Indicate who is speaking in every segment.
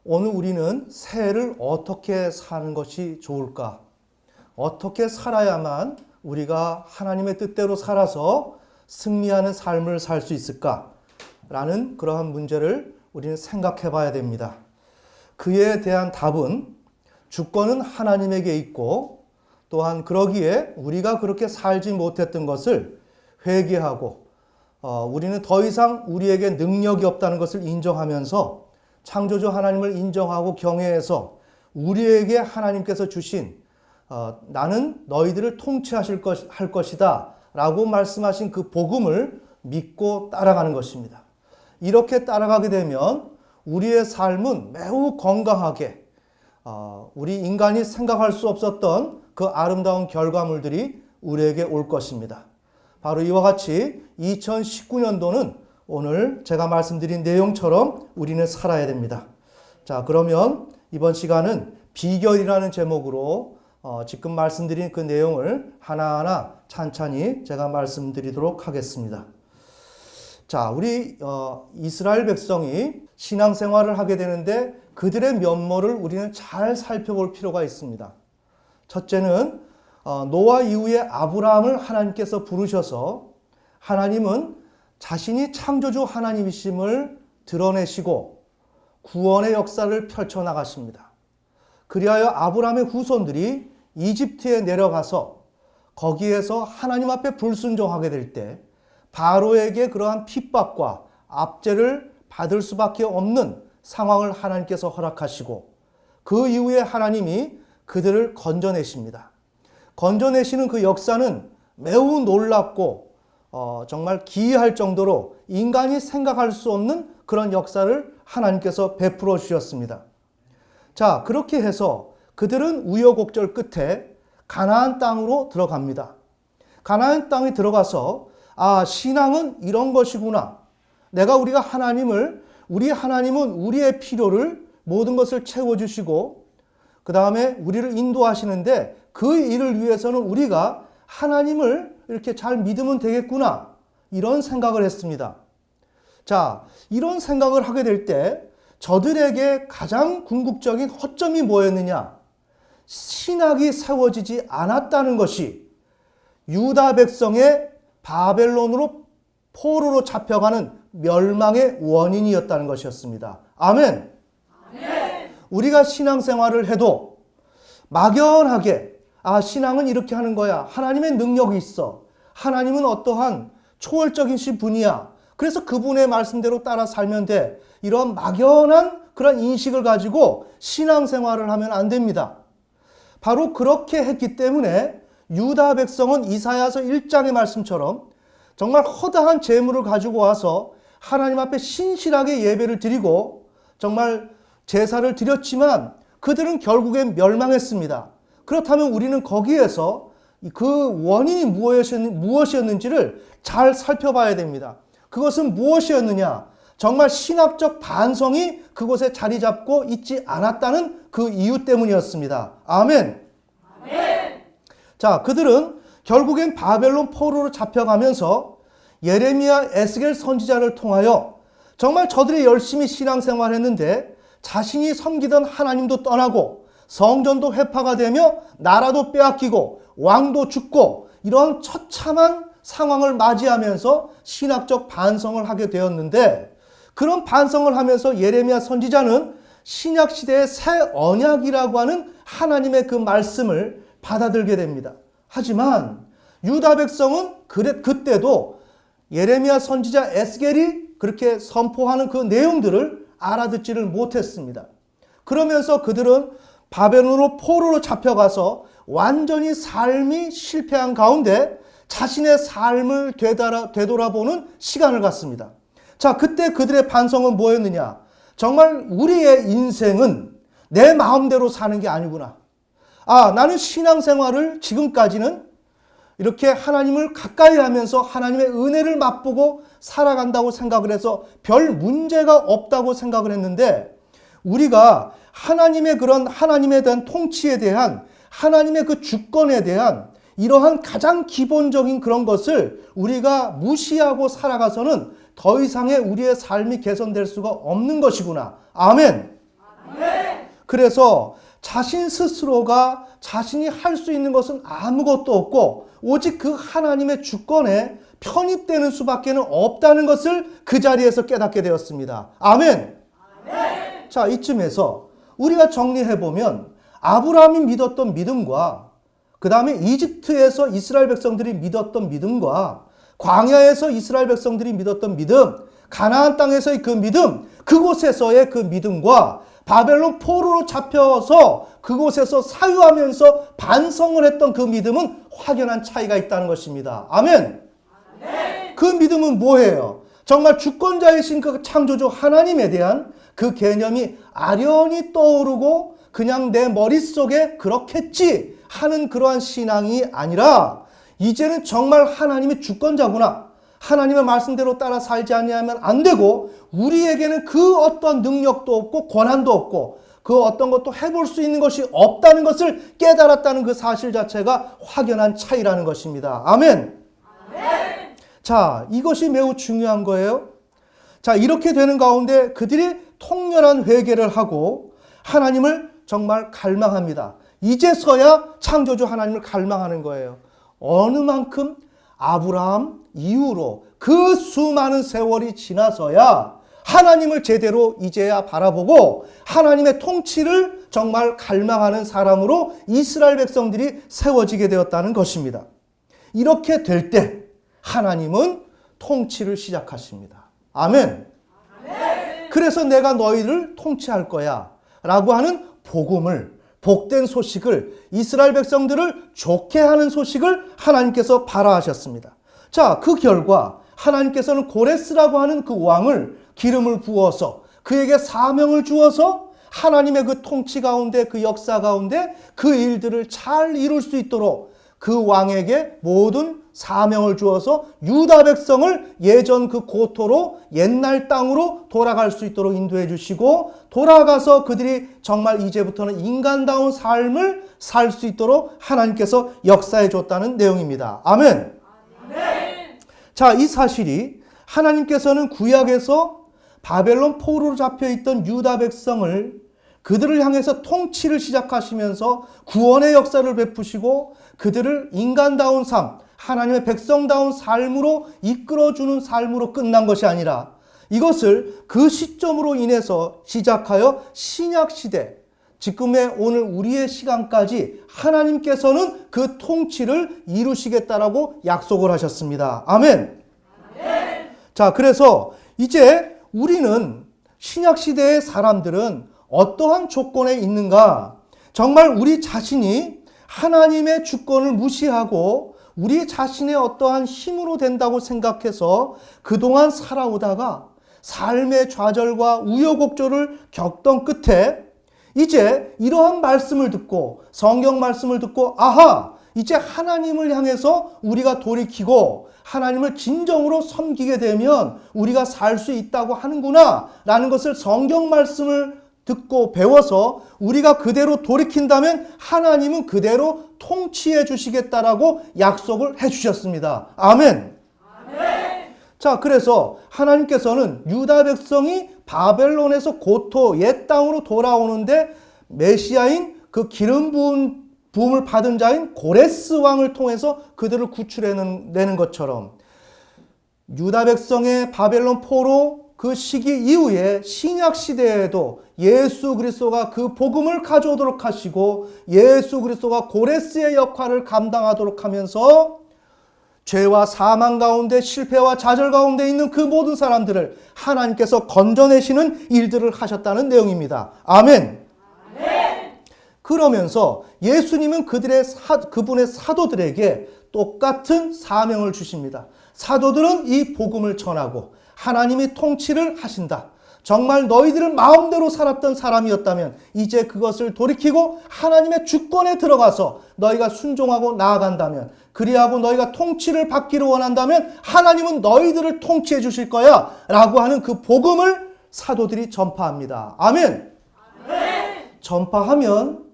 Speaker 1: 오늘 우리는 새해를 어떻게 사는 것이 좋을까? 어떻게 살아야만 우리가 하나님의 뜻대로 살아서 승리하는 삶을 살 수 있을까? 라는 그러한 문제를 우리는 생각해 봐야 됩니다. 그에 대한 답은 주권은 하나님에게 있고, 또한 그러기에 우리가 그렇게 살지 못했던 것을 회개하고, 우리는 더 이상 우리에게 능력이 없다는 것을 인정하면서 창조주 하나님을 인정하고 경외해서 우리에게 하나님께서 주신 나는 너희들을 통치하실 할 것이다 라고 말씀하신 그 복음을 믿고 따라가는 것입니다. 이렇게 따라가게 되면 우리의 삶은 매우 건강하게 우리 인간이 생각할 수 없었던 그 아름다운 결과물들이 우리에게 올 것입니다. 바로 이와 같이 2019년도는 오늘 제가 말씀드린 내용처럼 우리는 살아야 됩니다. 자, 그러면 이번 시간은 비결이라는 제목으로 지금 말씀드린 그 내용을 하나하나 찬찬히 제가 말씀드리도록 하겠습니다. 자, 우리 이스라엘 백성이 신앙생활을 하게 되는데 그들의 면모를 우리는 잘 살펴볼 필요가 있습니다. 첫째는 노아 이후에 아브라함을 하나님께서 부르셔서 하나님은 자신이 창조주 하나님이심을 드러내시고 구원의 역사를 펼쳐나가십니다. 그리하여 아브라함의 후손들이 이집트에 내려가서 거기에서 하나님 앞에 불순종하게 될 때 바로에게 그러한 핍박과 압제를 받을 수밖에 없는 상황을 하나님께서 허락하시고 그 이후에 하나님이 그들을 건져내십니다. 건져내시는 그 역사는 매우 놀랍고 정말 기이할 정도로 인간이 생각할 수 없는 그런 역사를 하나님께서 베풀어 주셨습니다. 자, 그렇게 해서 그들은 우여곡절 끝에 가나안 땅으로 들어갑니다. 가나안 땅에 들어가서 신앙은 이런 것이구나. 우리가 우리 하나님은 우리의 필요를 모든 것을 채워주시고 그 다음에 우리를 인도하시는데 그 일을 위해서는 우리가 하나님을 이렇게 잘 믿으면 되겠구나. 이런 생각을 했습니다. 자, 이런 생각을 하게 될 때 저들에게 가장 궁극적인 허점이 뭐였느냐? 신학이 세워지지 않았다는 것이 유다 백성의 바벨론으로 포로로 잡혀가는 멸망의 원인이었다는 것이었습니다. 아멘. 아멘. 우리가 신앙생활을 해도 막연하게 신앙은 이렇게 하는 거야. 하나님의 능력이 있어. 하나님은 어떠한 초월적인 분이야. 그래서 그분의 말씀대로 따라 살면 돼. 이런 막연한 그런 인식을 가지고 신앙생활을 하면 안 됩니다. 바로 그렇게 했기 때문에 유다 백성은 이사야서 1장의 말씀처럼 정말 허다한 재물을 가지고 와서 하나님 앞에 신실하게 예배를 드리고 정말 제사를 드렸지만 그들은 결국엔 멸망했습니다. 그렇다면 우리는 거기에서 그 원인이 무엇이었는지를 잘 살펴봐야 됩니다. 그것은 무엇이었느냐? 정말 신학적 반성이 그곳에 자리 잡고 있지 않았다는 그 이유 때문이었습니다. 아멘. 아멘. 자, 그들은 결국엔 바벨론 포로로 잡혀가면서 예레미야, 에스겔 선지자를 통하여 정말 저들이 열심히 신앙생활했는데 자신이 섬기던 하나님도 떠나고 성전도 회파가 되며 나라도 빼앗기고 왕도 죽고 이런 처참한 상황을 맞이하면서 신학적 반성을 하게 되었는데 그런 반성을 하면서 예레미야 선지자는 신약시대의 새 언약이라고 하는 하나님의 그 말씀을 받아들게 됩니다. 하지만 유다 백성은 그때도 예레미야 선지자 에스겔이 그렇게 선포하는 그 내용들을 알아듣지를 못했습니다. 그러면서 그들은 바벨론으로 포로로 잡혀가서 완전히 삶이 실패한 가운데 자신의 삶을 되돌아보는 시간을 갖습니다. 자, 그때 그들의 반성은 뭐였느냐? 정말 우리의 인생은 내 마음대로 사는 게 아니구나. 나는 신앙생활을 지금까지는 이렇게 하나님을 가까이 하면서 하나님의 은혜를 맛보고 살아간다고 생각을 해서 별 문제가 없다고 생각을 했는데 우리가 하나님의 그런 하나님에 대한 통치에 대한 하나님의 그 주권에 대한 이러한 가장 기본적인 그런 것을 우리가 무시하고 살아가서는 더 이상의 우리의 삶이 개선될 수가 없는 것이구나. 아멘. 아멘. 그래서 자신 스스로가 자신이 할 수 있는 것은 아무것도 없고 오직 그 하나님의 주권에 편입되는 수밖에 없다는 것을 그 자리에서 깨닫게 되었습니다. 아멘. 아멘. 자, 이쯤에서 우리가 정리해보면 아브라함이 믿었던 믿음과 그 다음에 이집트에서 이스라엘 백성들이 믿었던 믿음과 광야에서 이스라엘 백성들이 믿었던 믿음, 가나안 땅에서의 그 믿음, 그곳에서의 그 믿음과 바벨론 포로로 잡혀서 그곳에서 사유하면서 반성을 했던 그 믿음은 확연한 차이가 있다는 것입니다. 아멘. 아멘. 그 믿음은 뭐예요? 정말 주권자이신 그 창조주 하나님에 대한 그 개념이 아련히 떠오르고 그냥 내 머릿속에 그렇겠지 하는 그러한 신앙이 아니라 이제는 정말 하나님이 주권자구나. 하나님의 말씀대로 따라 살지 아니하면 안 되고 우리에게는 그 어떤 능력도 없고 권한도 없고 그 어떤 것도 해볼 수 있는 것이 없다는 것을 깨달았다는 그 사실 자체가 확연한 차이라는 것입니다. 아멘. 아멘. 자, 이것이 매우 중요한 거예요. 자, 이렇게 되는 가운데 그들이 통렬한 회개를 하고 하나님을 정말 갈망합니다. 이제서야 창조주 하나님을 갈망하는 거예요. 어느 만큼? 아브라함 이후로 그 수많은 세월이 지나서야 하나님을 제대로 이제야 바라보고 하나님의 통치를 정말 갈망하는 사람으로 이스라엘 백성들이 세워지게 되었다는 것입니다. 이렇게 될 때 하나님은 통치를 시작하십니다. 아멘. 아멘. 그래서 내가 너희를 통치할 거야 라고 하는 복음을, 복된 소식을, 이스라엘 백성들을 좋게 하는 소식을 하나님께서 발하하셨습니다. 자, 그 결과 하나님께서는 고레스라고 하는 그 왕을 기름을 부어서 그에게 사명을 주어서 하나님의 그 통치 가운데, 그 역사 가운데 그 일들을 잘 이룰 수 있도록 그 왕에게 모든 사명을 주어서 유다 백성을 예전 그 고토로 옛날 땅으로 돌아갈 수 있도록 인도해 주시고 돌아가서 그들이 정말 이제부터는 인간다운 삶을 살 수 있도록 하나님께서 역사해 줬다는 내용입니다. 아멘. 아멘. 자, 이 사실이 하나님께서는 구약에서 바벨론 포로로 잡혀있던 유다 백성을 그들을 향해서 통치를 시작하시면서 구원의 역사를 베푸시고 그들을 인간다운 삶, 하나님의 백성다운 삶으로 이끌어주는 삶으로 끝난 것이 아니라 이것을 그 시점으로 인해서 시작하여 신약시대, 지금의 오늘 우리의 시간까지 하나님께서는 그 통치를 이루시겠다라고 약속을 하셨습니다. 아멘. 아멘. 자, 그래서 이제 우리는 신약시대의 사람들은 어떠한 조건에 있는가? 정말 우리 자신이 하나님의 주권을 무시하고 우리 자신의 어떠한 힘으로 된다고 생각해서 그동안 살아오다가 삶의 좌절과 우여곡절을 겪던 끝에 이제 이러한 말씀을 듣고 성경 말씀을 듣고 아하! 이제 하나님을 향해서 우리가 돌이키고 하나님을 진정으로 섬기게 되면 우리가 살 수 있다고 하는구나 라는 것을 성경 말씀을 듣고 배워서 우리가 그대로 돌이킨다면 하나님은 그대로 통치해 주시겠다라고 약속을 해 주셨습니다. 아멘. 아멘. 자, 그래서 하나님께서는 유다 백성이 바벨론에서 고토 옛 땅으로 돌아오는데 메시아인 그 기름 부음을 받은 자인 고레스 왕을 통해서 그들을 구출해내는 것처럼 유다 백성의 바벨론 포로 그 시기 이후에 신약 시대에도 예수 그리스도가 그 복음을 가져오도록 하시고 예수 그리스도가 고레스의 역할을 감당하도록 하면서 죄와 사망 가운데 실패와 좌절 가운데 있는 그 모든 사람들을 하나님께서 건져내시는 일들을 하셨다는 내용입니다. 아멘. 아멘. 그러면서 예수님은 그분의 사도들에게 똑같은 사명을 주십니다. 사도들은 이 복음을 전하고 하나님이 통치를 하신다. 정말 너희들은 마음대로 살았던 사람이었다면 이제 그것을 돌이키고 하나님의 주권에 들어가서 너희가 순종하고 나아간다면 그리하고 너희가 통치를 받기를 원한다면 하나님은 너희들을 통치해 주실 거야 라고 하는 그 복음을 사도들이 전파합니다. 아멘. 아멘. 전파하면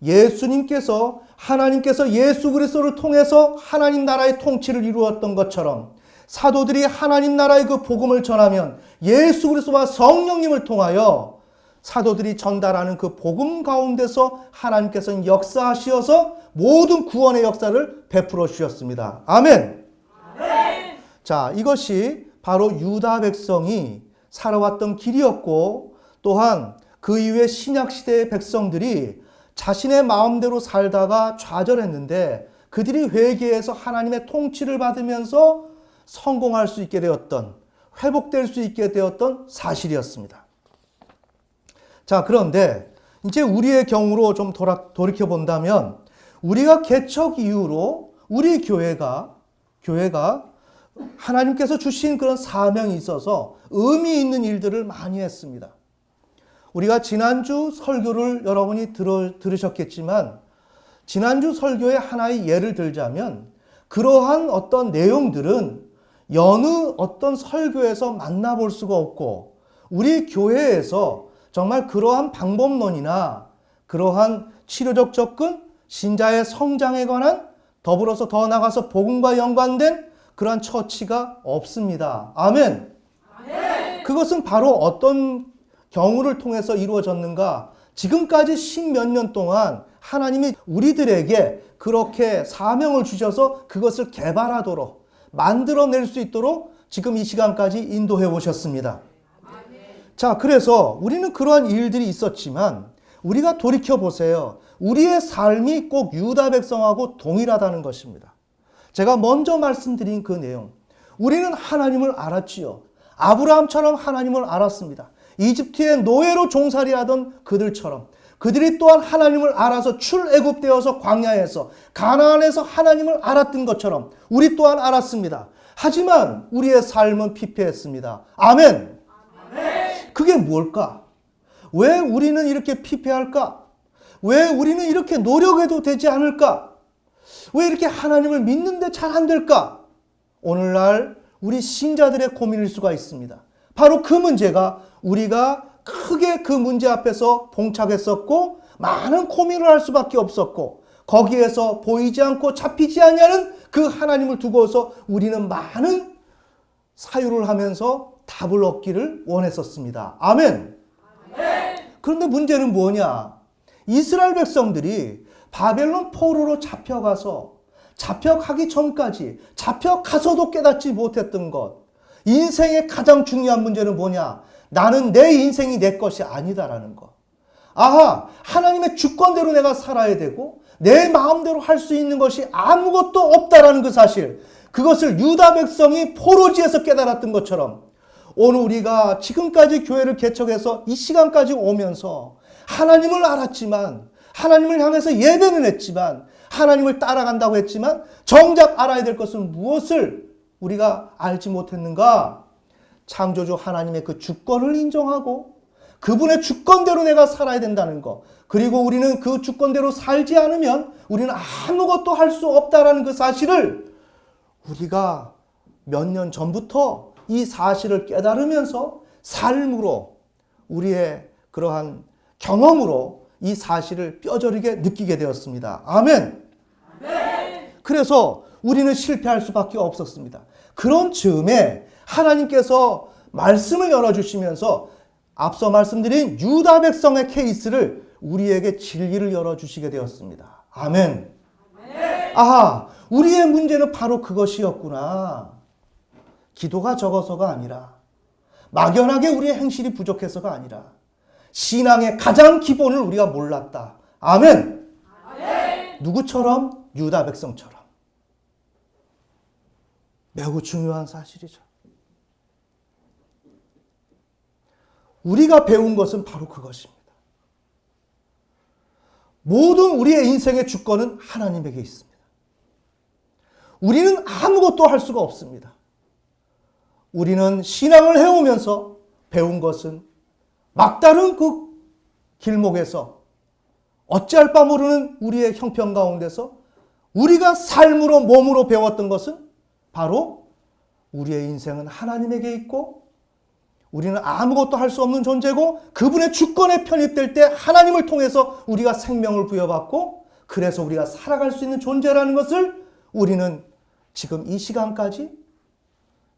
Speaker 1: 예수님께서 하나님께서 예수 그리스도를 통해서 하나님 나라의 통치를 이루었던 것처럼 사도들이 하나님 나라의 그 복음을 전하면 예수 그리스도와 성령님을 통하여 사도들이 전달하는 그 복음 가운데서 하나님께서는 역사하시어서 모든 구원의 역사를 베풀어 주셨습니다. 아멘. 아멘. 자, 이것이 바로 유다 백성이 살아왔던 길이었고, 또한 그 이후에 신약 시대의 백성들이 자신의 마음대로 살다가 좌절했는데 그들이 회개해서 하나님의 통치를 받으면서 성공할 수 있게 되었던, 회복될 수 있게 되었던 사실이었습니다. 자, 그런데 이제 우리의 경우로 좀 돌이켜 본다면, 우리가 개척 이후로 우리 교회가 하나님께서 주신 그런 사명이 있어서 의미 있는 일들을 많이 했습니다. 우리가 지난주 설교를 여러분이 들으셨겠지만, 지난주 설교의 하나의 예를 들자면, 그러한 어떤 내용들은 여느 어떤 설교에서 만나볼 수가 없고, 우리 교회에서 정말 그러한 방법론이나 그러한 치료적 접근, 신자의 성장에 관한, 더불어서 더 나아가서 복음과 연관된 그러한 처치가 없습니다. 아멘. 아멘. 그것은 바로 어떤 경우를 통해서 이루어졌는가? 지금까지 십몇 년 동안 하나님이 우리들에게 그렇게 사명을 주셔서 그것을 개발하도록, 만들어낼 수 있도록 지금 이 시간까지 인도해 오셨습니다. 자, 그래서 우리는 그러한 일들이 있었지만 우리가 돌이켜 보세요. 우리의 삶이 꼭 유다 백성하고 동일하다는 것입니다. 제가 먼저 말씀드린 그 내용, 우리는 하나님을 알았지요. 아브라함처럼 하나님을 알았습니다. 이집트의 노예로 종살이하던 그들처럼 그들이 또한 하나님을 알아서 출애굽되어서 광야에서 가나안에서 하나님을 알았던 것처럼 우리 또한 알았습니다. 하지만 우리의 삶은 피폐했습니다. 아멘. 그게 뭘까? 왜 우리는 이렇게 피폐할까? 왜 우리는 이렇게 노력해도 되지 않을까? 왜 이렇게 하나님을 믿는데 잘 안 될까? 오늘날 우리 신자들의 고민일 수가 있습니다. 바로 그 문제가 우리가 크게 그 문제 앞에서 봉착했었고 많은 고민을 할 수밖에 없었고, 거기에서 보이지 않고 잡히지 아니하는 그 하나님을 두고서 우리는 많은 사유를 하면서 답을 얻기를 원했었습니다. 아멘. 그런데 문제는 뭐냐? 이스라엘 백성들이 바벨론 포로로 잡혀가기 전까지, 잡혀가서도 깨닫지 못했던 것, 인생의 가장 중요한 문제는 뭐냐? 나는 내 인생이 내 것이 아니다라는 것. 아하, 하나님의 주권대로 내가 살아야 되고 내 마음대로 할 수 있는 것이 아무것도 없다라는 그 사실, 그것을 유다 백성이 포로지에서 깨달았던 것처럼 오늘 우리가 지금까지 교회를 개척해서 이 시간까지 오면서 하나님을 알았지만, 하나님을 향해서 예배는 했지만, 하나님을 따라간다고 했지만 정작 알아야 될 것은 무엇을 우리가 알지 못했는가? 창조주 하나님의 그 주권을 인정하고 그분의 주권대로 내가 살아야 된다는 것, 그리고 우리는 그 주권대로 살지 않으면 우리는 아무것도 할 수 없다라는 그 사실을 우리가 몇 년 전부터 이 사실을 깨달으면서 삶으로, 우리의 그러한 경험으로 이 사실을 뼈저리게 느끼게 되었습니다. 아멘. 그래서 우리는 실패할 수밖에 없었습니다. 그런 즈음에 하나님께서 말씀을 열어주시면서 앞서 말씀드린 유다 백성의 케이스를 우리에게 진리를 열어주시게 되었습니다. 아멘. 아하, 우리의 문제는 바로 그것이었구나. 기도가 적어서가 아니라, 막연하게 우리의 행실이 부족해서가 아니라, 신앙의 가장 기본을 우리가 몰랐다. 아멘. 누구처럼? 유다 백성처럼. 매우 중요한 사실이죠. 우리가 배운 것은 바로 그것입니다. 모든 우리의 인생의 주권은 하나님에게 있습니다. 우리는 아무것도 할 수가 없습니다. 우리는 신앙을 해오면서 배운 것은 막다른 그 길목에서 어찌할 바 모르는 우리의 형편 가운데서 우리가 삶으로, 몸으로 배웠던 것은 바로 우리의 인생은 하나님에게 있고 우리는 아무것도 할 수 없는 존재고 그분의 주권에 편입될 때 하나님을 통해서 우리가 생명을 부여받고 그래서 우리가 살아갈 수 있는 존재라는 것을 우리는 지금 이 시간까지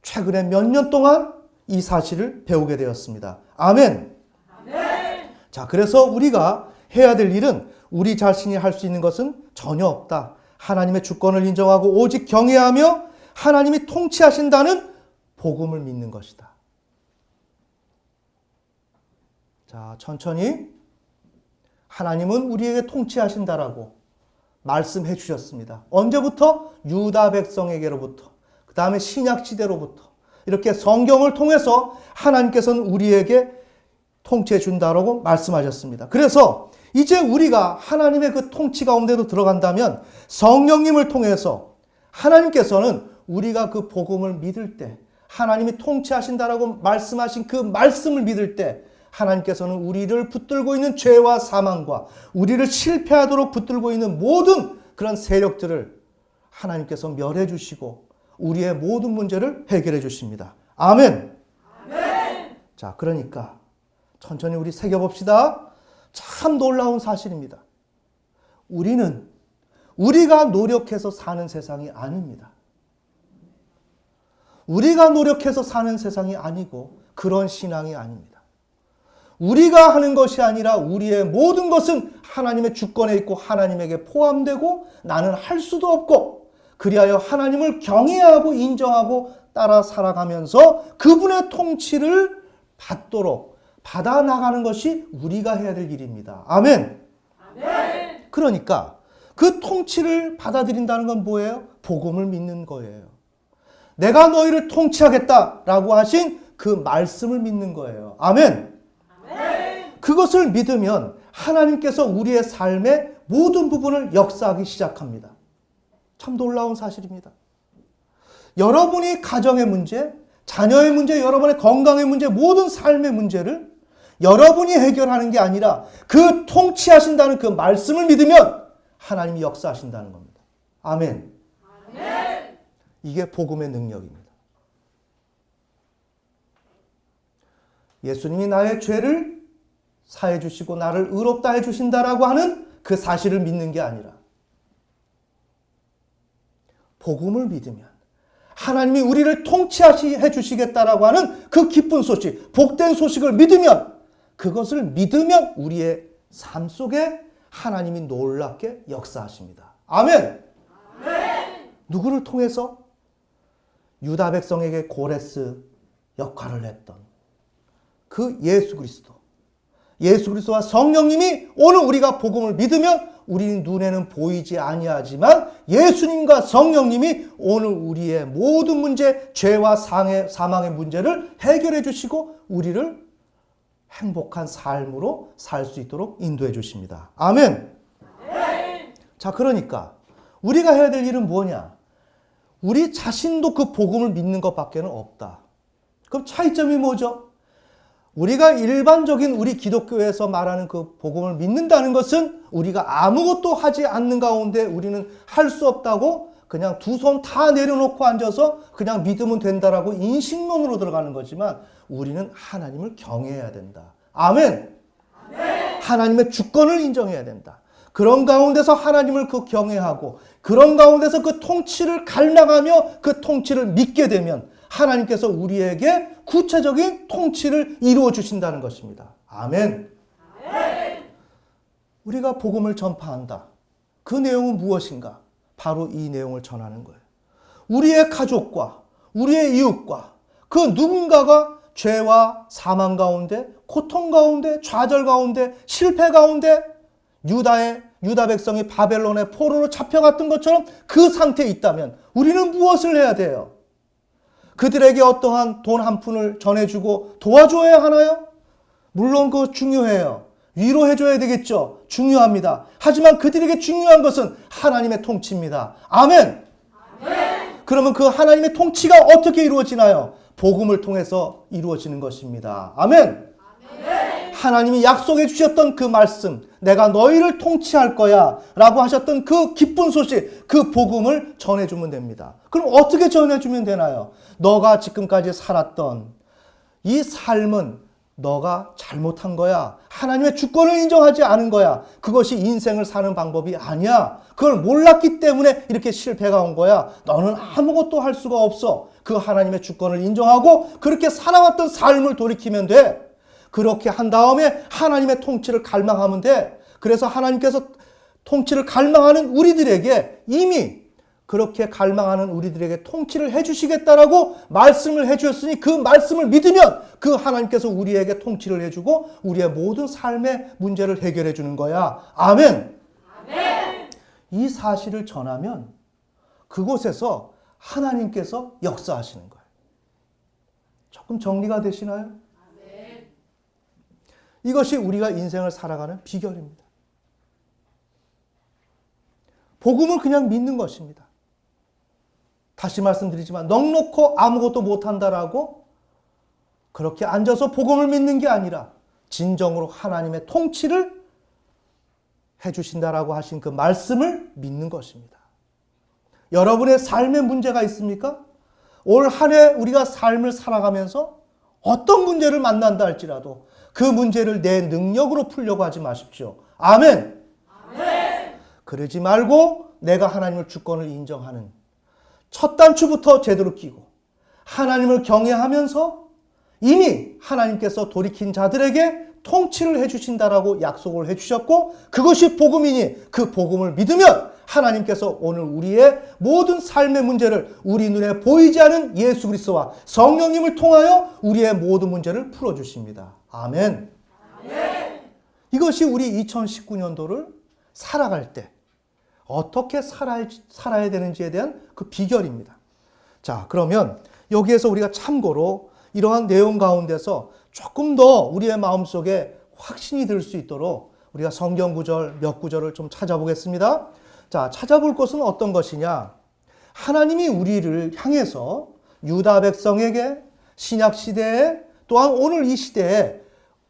Speaker 1: 최근에 몇 년 동안 이 사실을 배우게 되었습니다. 아멘.
Speaker 2: 아멘.
Speaker 1: 자, 그래서 우리가 해야 될 일은 우리 자신이 할 수 있는 것은 전혀 없다. 하나님의 주권을 인정하고 오직 경외하며 하나님이 통치하신다는 복음을 믿는 것이다. 자, 천천히 하나님은 우리에게 통치하신다라고 말씀해 주셨습니다. 언제부터? 유다 백성에게로부터, 그 다음에 신약시대로부터 이렇게 성경을 통해서 하나님께서는 우리에게 통치해 준다라고 말씀하셨습니다. 그래서 이제 우리가 하나님의 그 통치 가운데도 들어간다면 성령님을 통해서 하나님께서는 우리가 그 복음을 믿을 때, 하나님이 통치하신다라고 말씀하신 그 말씀을 믿을 때 하나님께서는 우리를 붙들고 있는 죄와 사망과 우리를 실패하도록 붙들고 있는 모든 그런 세력들을 하나님께서 멸해 주시고 우리의 모든 문제를 해결해 주십니다. 아멘.
Speaker 2: 아멘.
Speaker 1: 자, 그러니까 천천히 우리 새겨봅시다. 참 놀라운 사실입니다. 우리는 우리가 노력해서 사는 세상이 아닙니다. 우리가 노력해서 사는 세상이 아니고 그런 신앙이 아닙니다. 우리가 하는 것이 아니라 우리의 모든 것은 하나님의 주권에 있고 하나님에게 포함되고 나는 할 수도 없고 그리하여 하나님을 경외하고 인정하고 따라 살아가면서 그분의 통치를 받도록 받아 나가는 것이 우리가 해야 될 일입니다. 아멘.
Speaker 2: 아멘.
Speaker 1: 그러니까 그 통치를 받아들인다는 건 뭐예요? 복음을 믿는 거예요. 내가 너희를 통치하겠다라고 하신 그 말씀을 믿는 거예요. 아멘.
Speaker 2: 아멘.
Speaker 1: 그것을 믿으면 하나님께서 우리의 삶의 모든 부분을 역사하기 시작합니다. 참 놀라운 사실입니다. 여러분이 가정의 문제, 자녀의 문제, 여러분의 건강의 문제, 모든 삶의 문제를 여러분이 해결하는 게 아니라 그 통치하신다는 그 말씀을 믿으면 하나님이 역사하신다는 겁니다. 아멘.
Speaker 2: 아멘.
Speaker 1: 이게 복음의 능력입니다. 예수님이 나의 죄를 사해 주시고 나를 의롭다 해 주신다라고 하는 그 사실을 믿는 게 아니라 복음을 믿으면 하나님이 우리를 통치해 주시겠다라고 하는 그 기쁜 소식, 복된 소식을 믿으면 그것을 믿으면 우리의 삶 속에 하나님이 놀랍게 역사하십니다. 아멘.
Speaker 2: 아멘.
Speaker 1: 누구를 통해서? 유다 백성에게 고레스 역할을 했던 그 예수 그리스도. 예수 그리스도와 성령님이 오늘 우리가 복음을 믿으면 우리는 눈에는 보이지 아니하지만 예수님과 성령님이 오늘 우리의 모든 문제, 죄와 사망의 문제를 해결해 주시고 우리를 행복한 삶으로 살 수 있도록 인도해 주십니다. 아멘.
Speaker 2: 아멘.
Speaker 1: 자, 그러니까 우리가 해야 될 일은 뭐냐? 우리 자신도 그 복음을 믿는 것밖에는 없다. 그럼 차이점이 뭐죠? 우리가 일반적인 우리 기독교에서 말하는 그 복음을 믿는다는 것은 우리가 아무것도 하지 않는 가운데 우리는 할 수 없다고 그냥 두 손 다 내려놓고 앉아서 그냥 믿으면 된다라고 인식론으로 들어가는 거지만 우리는 하나님을 경외해야 된다. 아멘.
Speaker 2: 아멘.
Speaker 1: 하나님의 주권을 인정해야 된다. 그런 가운데서 하나님을 그 경외하고 그런 가운데서 그 통치를 갈망하며 그 통치를 믿게 되면 하나님께서 우리에게 구체적인 통치를 이루어 주신다는 것입니다. 아멘.
Speaker 2: 아멘.
Speaker 1: 우리가 복음을 전파한다. 그 내용은 무엇인가? 바로 이 내용을 전하는 거예요. 우리의 가족과 우리의 이웃과 그 누군가가 죄와 사망 가운데, 고통 가운데, 좌절 가운데, 실패 가운데 유다 백성이 바벨론의 포로로 잡혀갔던 것처럼 그 상태에 있다면 우리는 무엇을 해야 돼요? 그들에게 어떠한 돈 한 푼을 전해주고 도와줘야 하나요? 물론 그거 중요해요. 위로해줘야 되겠죠. 중요합니다. 하지만 그들에게 중요한 것은 하나님의 통치입니다. 아멘.
Speaker 2: 아멘.
Speaker 1: 그러면 그 하나님의 통치가 어떻게 이루어지나요? 복음을 통해서 이루어지는 것입니다. 아멘.
Speaker 2: 아멘.
Speaker 1: 하나님이 약속해 주셨던 그 말씀, 내가 너희를 통치할 거야 라고 하셨던 그 기쁜 소식, 그 복음을 전해주면 됩니다. 그럼 어떻게 전해주면 되나요? 너가 지금까지 살았던 이 삶은 너가 잘못한 거야. 하나님의 주권을 인정하지 않은 거야. 그것이 인생을 사는 방법이 아니야. 그걸 몰랐기 때문에 이렇게 실패가 온 거야. 너는 아무것도 할 수가 없어. 그 하나님의 주권을 인정하고 그렇게 살아왔던 삶을 돌이키면 돼. 그렇게 한 다음에 하나님의 통치를 갈망하면 돼. 그래서 하나님께서 통치를 갈망하는 우리들에게 이미 그렇게 갈망하는 우리들에게 통치를 해주시겠다라고 말씀을 해주셨으니 그 말씀을 믿으면 그 하나님께서 우리에게 통치를 해주고 우리의 모든 삶의 문제를 해결해 주는 거야. 아멘.
Speaker 2: 아멘.
Speaker 1: 이 사실을 전하면 그곳에서 하나님께서 역사하시는 거예요. 조금 정리가 되시나요?
Speaker 2: 아멘.
Speaker 1: 이것이 우리가 인생을 살아가는 비결입니다. 복음을 그냥 믿는 것입니다. 다시 말씀드리지만 넉넉고 아무것도 못한다라고 그렇게 앉아서 복음을 믿는 게 아니라 진정으로 하나님의 통치를 해주신다라고 하신 그 말씀을 믿는 것입니다. 여러분의 삶에 문제가 있습니까? 올 한 해 우리가 삶을 살아가면서 어떤 문제를 만난다 할지라도 그 문제를 내 능력으로 풀려고 하지 마십시오. 아멘.
Speaker 2: 아멘.
Speaker 1: 그러지 말고 내가 하나님의 주권을 인정하는 첫 단추부터 제대로 끼고 하나님을 경외하면서 이미 하나님께서 돌이킨 자들에게 통치를 해주신다라고 약속을 해주셨고 그것이 복음이니 그 복음을 믿으면 하나님께서 오늘 우리의 모든 삶의 문제를 우리 눈에 보이지 않은 예수 그리스도와 성령님을 통하여 우리의 모든 문제를 풀어주십니다. 아멘.
Speaker 2: 아멘.
Speaker 1: 이것이 우리 2019년도를 살아갈 때 어떻게 살아야 되는지에 대한 그 비결입니다. 자, 그러면 여기에서 우리가 참고로 이러한 내용 가운데서 조금 더 우리의 마음속에 확신이 들 수 있도록 우리가 성경 구절 몇 구절을 좀 찾아보겠습니다. 자, 찾아볼 것은 어떤 것이냐? 하나님이 우리를 향해서 유다 백성에게 신약 시대에 또한 오늘 이 시대에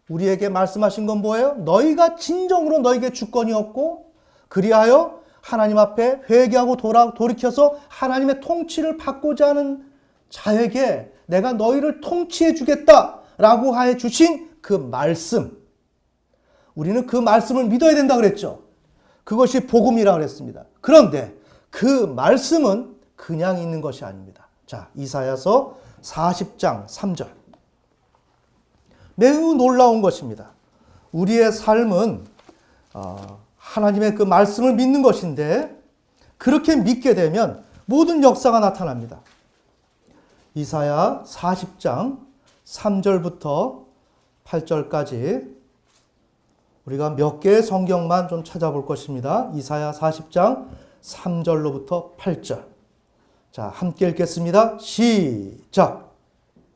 Speaker 1: 우리에게 말씀하신 건 뭐예요? 너희가 진정으로 너에게 주권이 없고 그리하여 하나님 앞에 회개하고 돌이켜서 하나님의 통치를 받고자 하는 자에게 내가 너희를 통치해 주겠다라고 해 주신 그 말씀. 우리는 그 말씀을 믿어야 된다 그랬죠. 그것이 복음이라고 그랬습니다. 그런데 그 말씀은 그냥 있는 것이 아닙니다. 자, 이사야서 40장 3절. 매우 놀라운 것입니다. 우리의 삶은 하나님의 그 말씀을 믿는 것인데 그렇게 믿게 되면 모든 역사가 나타납니다. 이사야 40장 3절부터 8절까지 우리가 몇 개의 성경만 좀 찾아볼 것입니다. 이사야 40장 3절로부터 8절. 자, 함께 읽겠습니다. 시작.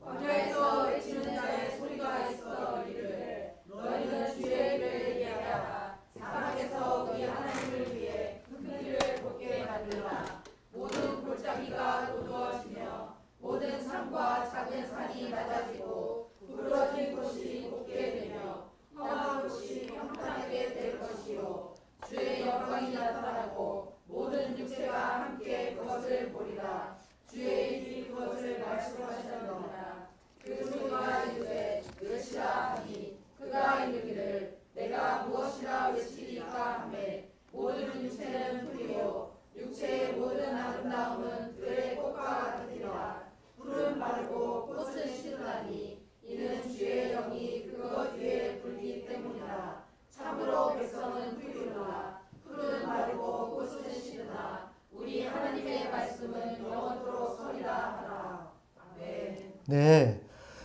Speaker 2: 광야에서 외치는 자의 소리가 있어 이르되 너희는 주의 일을 얘기하라. 사막에서 우리 하나님을 위해 그 길을 곱게 만들라. 모든 골짜기가 도두어지며 모든 산과 작은 산이 낮아지고 부러진 곳이 곱게 되며 험한 곳이 평탄하게 될 것이요 주의 영광이 나타나고 모든 육체가 함께 그것을 보리라. 주의 입이 그것을 말씀하셨느니라. 그 소리가 이르되 외치라 하니 그가 이르기를 내가 무엇이라 외치리까 하매 모든 육체는 풀이요 육체의 모든 아름다움은 들의 꽃과 같으리라. 풀은 마르고 꽃은 시드나니 이는 주의 영이 그것 위에 불기 때문이라. 참으로 백성은 풀이로라. 풀은 마르고 꽃은 시드나 우리 하나님의 말씀은 영원토록 서리라 하라. 아멘.
Speaker 1: 네.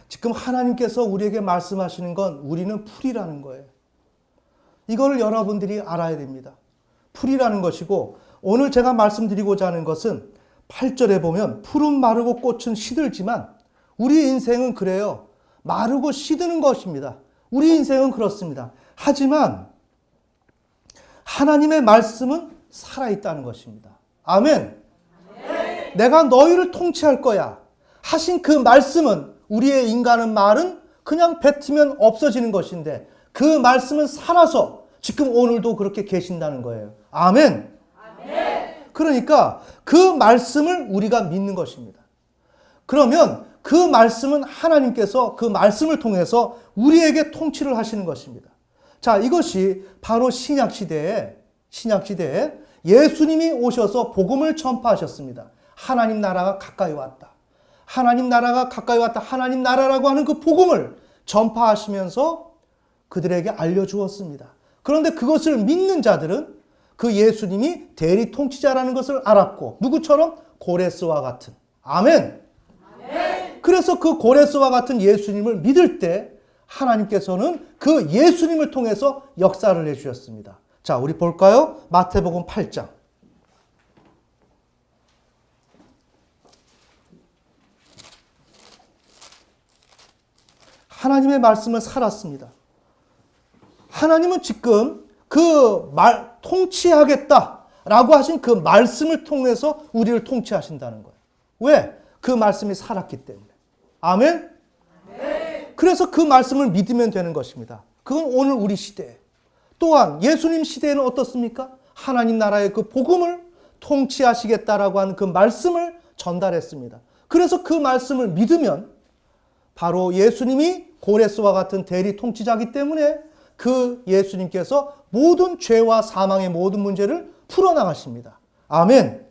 Speaker 1: 지금 하나님께서 우리에게 말씀하시는 건 우리는 풀이라는 거예요. 이걸 여러분들이 알아야 됩니다. 풀이라는 것이고 오늘 제가 말씀드리고자 하는 것은 8절에 보면 풀은 마르고 꽃은 시들지만 우리 인생은 그래요. 마르고 시드는 것입니다. 우리 인생은 그렇습니다. 하지만 하나님의 말씀은 살아있다는 것입니다. 아멘. 내가 너희를 통치할 거야 하신 그 말씀은 우리의 인간은 말은 그냥 뱉으면 없어지는 것인데 그 말씀은 살아서 지금 오늘도 그렇게 계신다는 거예요. 아멘.
Speaker 2: 아멘.
Speaker 1: 그러니까 그 말씀을 우리가 믿는 것입니다. 그러면 그 말씀은 하나님께서 그 말씀을 통해서 우리에게 통치를 하시는 것입니다. 자, 이것이 바로 신약시대에 예수님이 오셔서 복음을 전파하셨습니다. 하나님 나라가 가까이 왔다. 하나님 나라가 가까이 왔다. 하나님 나라라고 하는 그 복음을 전파하시면서 그들에게 알려주었습니다. 그런데 그것을 믿는 자들은 그 예수님이 대리 통치자라는 것을 알았고, 누구처럼? 고레스와 같은. 아멘. 그래서 그 고레스와 같은 예수님을 믿을 때 하나님께서는 그 예수님을 통해서 역사를 해주셨습니다. 자, 우리 볼까요? 마태복음 8장. 하나님의 말씀을 살았습니다. 하나님은 지금 통치하겠다라고 하신 그 말씀을 통해서 우리를 통치하신다는 거예요. 왜? 그 말씀이 살았기 때문에. 아멘? 그래서 그 말씀을 믿으면 되는 것입니다. 그건 오늘 우리 시대에. 또한 예수님 시대에는 어떻습니까? 하나님 나라의 그 복음을 통치하시겠다라고 하는 그 말씀을 전달했습니다. 그래서 그 말씀을 믿으면 바로 예수님이 고레스와 같은 대리 통치자이기 때문에 그 예수님께서 모든 죄와 사망의 모든 문제를 풀어나가십니다. 아멘.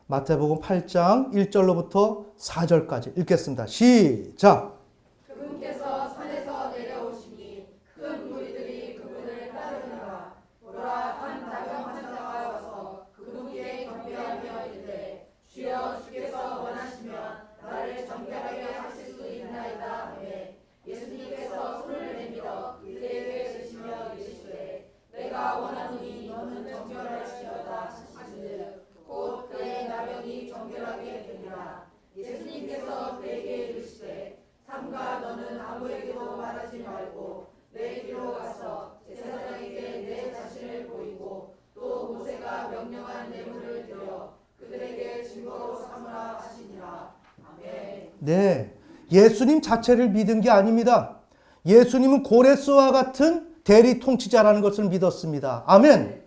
Speaker 1: 마태복음 8장 1절로부터 4절까지 읽겠습니다. 시작.
Speaker 2: 그분께서 산에서 내려오시니 큰 무리들이 그분을 따르느라 보라 한 나병 환자가 와서 그분께 경배하며 이르되 주여 주께서 원하시면 나를 정결하게 하실 수 있나이다 하매 예수님께서 손을 내밀어 그에게 드시며 이르시되 내가 원하노니 너는 정결할지어다 하시는즉 곧 그의 나병이 정결하게 되니라. 예수님께서 그에게 이르시되 삼가 너는 아무에게도 말하지 말고 내 뒤로 가서 제사장에게 내 자신을 보이고 또 모세가 명령한 뇌물을 드려 그들에게 증거로 삼으라 하시니라. 아멘.
Speaker 1: 네, 예수님 자체를 믿은 게 아닙니다. 예수님은 고레스와 같은 대리 통치자라는 것을 믿었습니다. 아멘.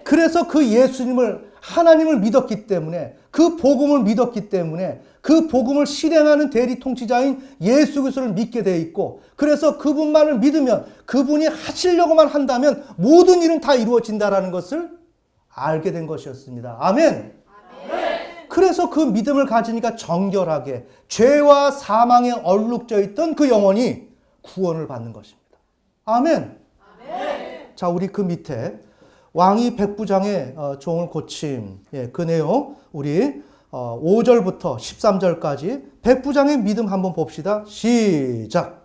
Speaker 1: 그래서 그 예수님을, 하나님을 믿었기 때문에, 그 복음을 믿었기 때문에 그 복음을 실행하는 대리 통치자인 예수 그리스도를 믿게 되어 있고, 그래서 그분만을 믿으면, 그분이 하시려고만 한다면 모든 일은 다 이루어진다라는 것을 알게 된 것이었습니다. 아멘. 그래서 그 믿음을 가지니까 정결하게 죄와 사망에 얼룩져 있던 그 영혼이 구원을 받는 것입니다. 아멘. 자, 우리 그 밑에 왕이 백부장의 종을 고침, 그 내용 우리 5절부터 13절까지 백부장의 믿음 한번 봅시다. 시작.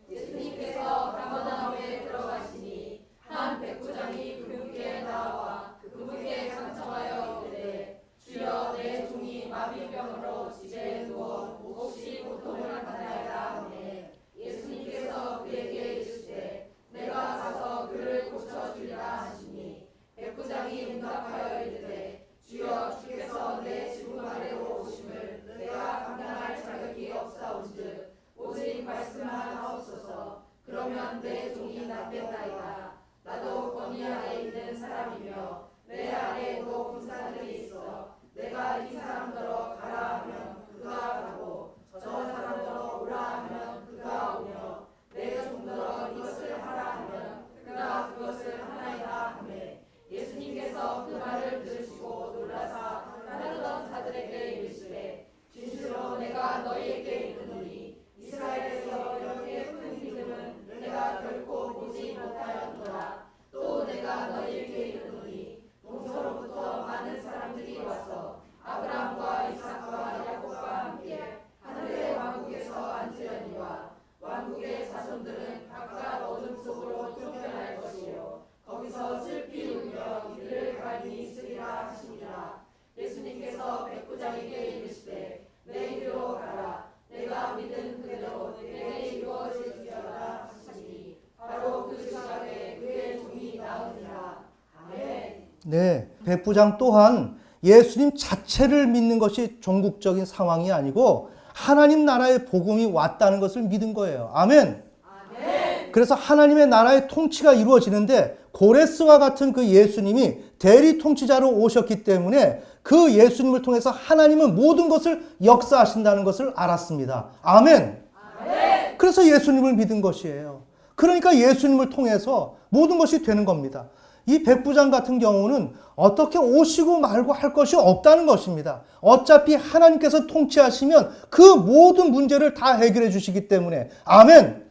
Speaker 2: 예수님께서 가버나움에 들어가시니 한 백부장이 그분께 나와 그분께 간청하여 이르되 주여 내 종이 마비병으로 집에 누워 몹시 고통을 받나이다 하매 예수님께서 그에게 이르시되 내가 가서 그를 고쳐주리라 하시니 백부장이 응답하여 이르되 주여 주께서 내 지붕 아래로 오심을 내가 감당할 자격이 없사온즉 오직 말씀만 하옵소서. 그러면 내 종이 낫겠나이다. 나도 권위 아래 있는 사람이며 내 아래에도 군사들이 있어 내가 이 사람더러 가라 하면 그가 가고 저 사람더러 오라 하면 그가 오며 내 종더러 이것을 하라 하면 그가 그것을 하나이다 하매 예수님께서 그 말을 들으시고 놀라사 따르던 자들에게 이르시되 진실로 내가 너희에게 이르노니 이스라엘에서 이렇게 큰 믿음은 내가 결코 보지 못하였노라. 또 내가 너희에게 이르노니 동서로부터 많은 사람들이 와서 아브라함과 이삭과 야곱과 함께 하늘의 왕국에서 앉으려니와 왕국의 자손들은 각각 어둠 속으로 쫓겨날 것이요 거기서 슬피 울며 이들을 갈미 있으리라 하시니라. 예수님께서 백부장에게 이르시되 내 이리로 가라. 내가 믿은 그대로 내게 이루어질지어다 하시니 바로 그 시각에 그의 종이 나으니라. 아멘.
Speaker 1: 네, 백부장 또한 예수님 자체를 믿는 것이 종국적인 상황이 아니고 하나님 나라의 복음이 왔다는 것을 믿은 거예요. 아멘. 그래서 하나님의 나라의 통치가 이루어지는데 고레스와 같은 그 예수님이 대리 통치자로 오셨기 때문에 그 예수님을 통해서 하나님은 모든 것을 역사하신다는 것을 알았습니다. 아멘. 그래서 예수님을 믿은 것이에요. 그러니까 예수님을 통해서 모든 것이 되는 겁니다. 이 백부장 같은 경우는 어떻게 오시고 말고 할 것이 없다는 것입니다. 어차피 하나님께서 통치하시면 그 모든 문제를 다 해결해 주시기 때문에. 아멘.